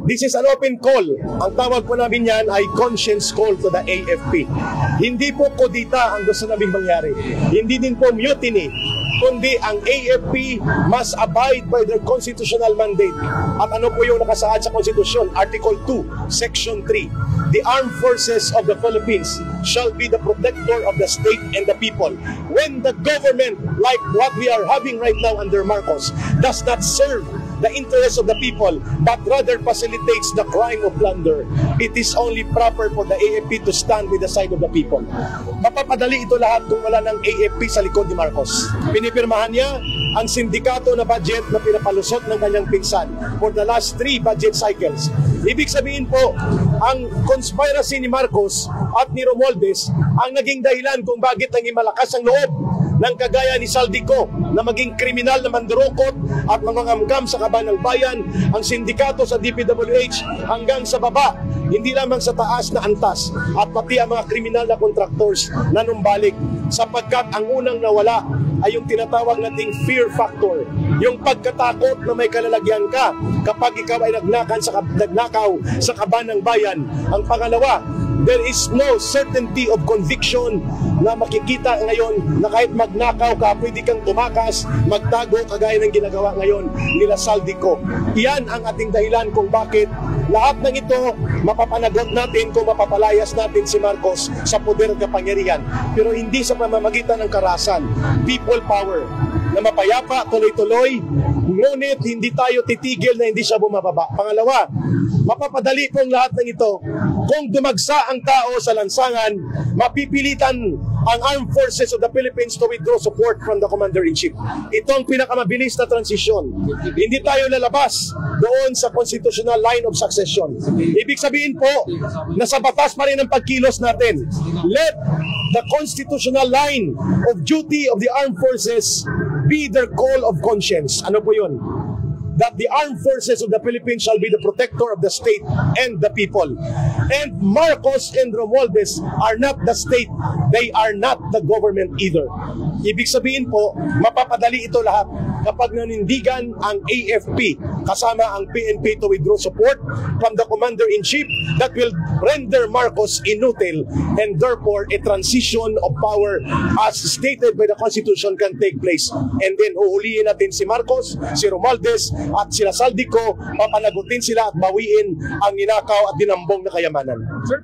This is an open call. Ang tawag po namin yan ay conscience call to the AFP. Hindi po kodita ang gusto naming mangyari. Hindi din po mutiny, kundi ang AFP must abide by their constitutional mandate. At ano po yung nakasaad sa konstitusyon? Article 2, Section 3. The armed forces of the Philippines shall be the protector of the state and the people. When the government, like what we are having right now under Marcos, does not serve the interests of the people, but rather facilitates the crime of plunder, it is only proper for the AFP to stand with the side of the people. Mapapadali ito lahat kung wala ng AFP sa likod ni Marcos. Pinipirmahan niya ang sindikato na budget na pinapalusot ng kanyang pinsan for the last 3 budget cycles. Ibig sabihin po, ang conspiracy ni Marcos at ni Romualdez ang naging dahilan kung bakit naging malakas ang loob ng kagaya ni Saldico na maging kriminal na mandurukot at mangangamgam sa kaban ng bayan, ang sindikato sa DPWH hanggang sa baba, hindi lamang sa taas na antas, at pati ang mga kriminal na contractors na numbalik, sapagkat ang unang nawala ay yung tinatawag nating fear factor, yung pagkatakot na may kalalagyan ka kapag ikaw ay nagnakaw sa kaban ng bayan. Ang pangalawa, there is no certainty of conviction na makikita ngayon na kahit magnakaw ka, pwede kang tumakas, magtago kagaya ng ginagawa ngayon nila Saldico. Iyan ang ating dahilan kung bakit lahat ng ito mapapanagot natin kung mapapalayas natin si Marcos sa poder at kapangyarihan. Pero hindi sa pamamagitan ng karahasan, people power, na mapayapa, tuloy-tuloy, ngunit hindi tayo titigil na hindi siya bumababa. Pangalawa, mapapadali pong lahat ng ito kung dumagsa ang tao sa lansangan, mapipilitan ang Armed Forces of the Philippines to withdraw support from the Commander-in-Chief. Ito ang pinakamabilis na transisyon. Hindi tayo lalabas doon sa constitutional line of succession. Ibig sabihin po na sa batas pa rin ang pagkilos natin. Let the constitutional line of duty of the armed forces be their call of conscience. Ano po yun? That the armed forces of the Philippines shall be the protector of the state and the people. And Marcos and Romualdez are not the state. They are not the government either. Ibig sabihin po, mapapadali ito lahat kapag nanindigan ang AFP kasama ang PNP to withdraw support from the Commander-in-Chief that will render Marcos inutile, and therefore a transition of power as stated by the Constitution can take place. And then uhulihin natin si Marcos, si Romualdez at sila Saldico, papanagutin sila at bawiin ang ninakaw at dinambong na kayamanan. Sir?